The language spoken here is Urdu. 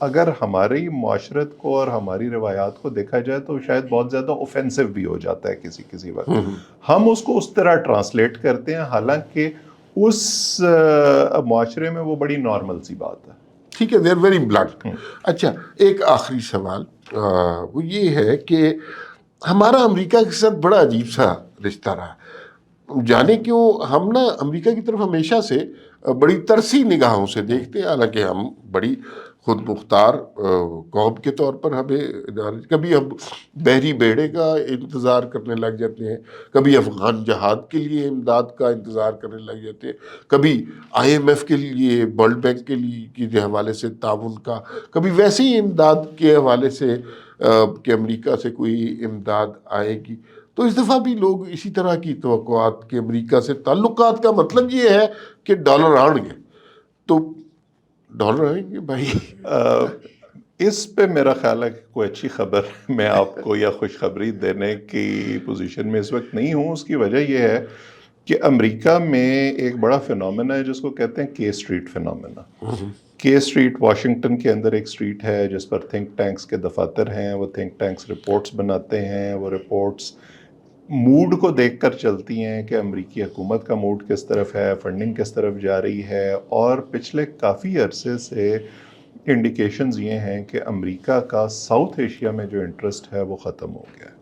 اگر ہماری معاشرت کو اور ہماری روایات کو دیکھا جائے تو شاید بہت زیادہ اوفینسو بھی ہو جاتا ہے کسی وقت. ہم اس کو اس طرح ٹرانسلیٹ کرتے ہیں حالانکہ اس معاشرے میں وہ بڑی نارمل سی بات ہے. ٹھیک ہے، دے آر ویری بلنٹ. اچھا، ایک آخری سوال وہ یہ ہے کہ ہمارا امریکہ کے ساتھ بڑا عجیب سا رشتہ رہا. جانے کیوں ہم نا امریکہ کی طرف ہمیشہ سے بڑی ترسی نگاہوں سے دیکھتے ہیں، حالانکہ ہم بڑی خود مختار قوم کے طور پر ہمیں کبھی ہم بحری بیڑے کا انتظار کرنے لگ جاتے ہیں، کبھی افغان جہاد کے لیے امداد کا انتظار کرنے لگ جاتے ہیں، کبھی IMF کے لیے، ورلڈ بینک کے لیے کے حوالے سے تعاون کا، کبھی ویسے ہی امداد کے حوالے سے کہ امریکہ سے کوئی امداد آئے گی. تو اس دفعہ بھی لوگ اسی طرح کی توقعات کہ امریکہ سے تعلقات کا مطلب یہ ہے کہ ڈالر آئیں گے. تو ڈالر آئیں گے بھائی؟ اس پہ میرا خیال ہے کہ کوئی اچھی خبر میں آپ کو یا خوشخبری دینے کی پوزیشن میں اس وقت نہیں ہوں. اس کی وجہ یہ ہے کہ امریکہ میں ایک بڑا فینومینا ہے جس کو کہتے ہیں کے اسٹریٹ فینومینا. کے اسٹریٹ واشنگٹن کے اندر ایک اسٹریٹ ہے جس پر تھنک ٹینکس کے دفاتر ہیں. وہ تھنک ٹینکس رپورٹس بناتے ہیں. وہ رپورٹس موڈ کو دیکھ کر چلتی ہیں کہ امریکی حکومت کا موڈ کس طرف ہے، فنڈنگ کس طرف جا رہی ہے. اور پچھلے کافی عرصے سے انڈیکیشنز یہ ہیں کہ امریکہ کا ساؤتھ ایشیا میں جو انٹرسٹ ہے وہ ختم ہو گیا ہے.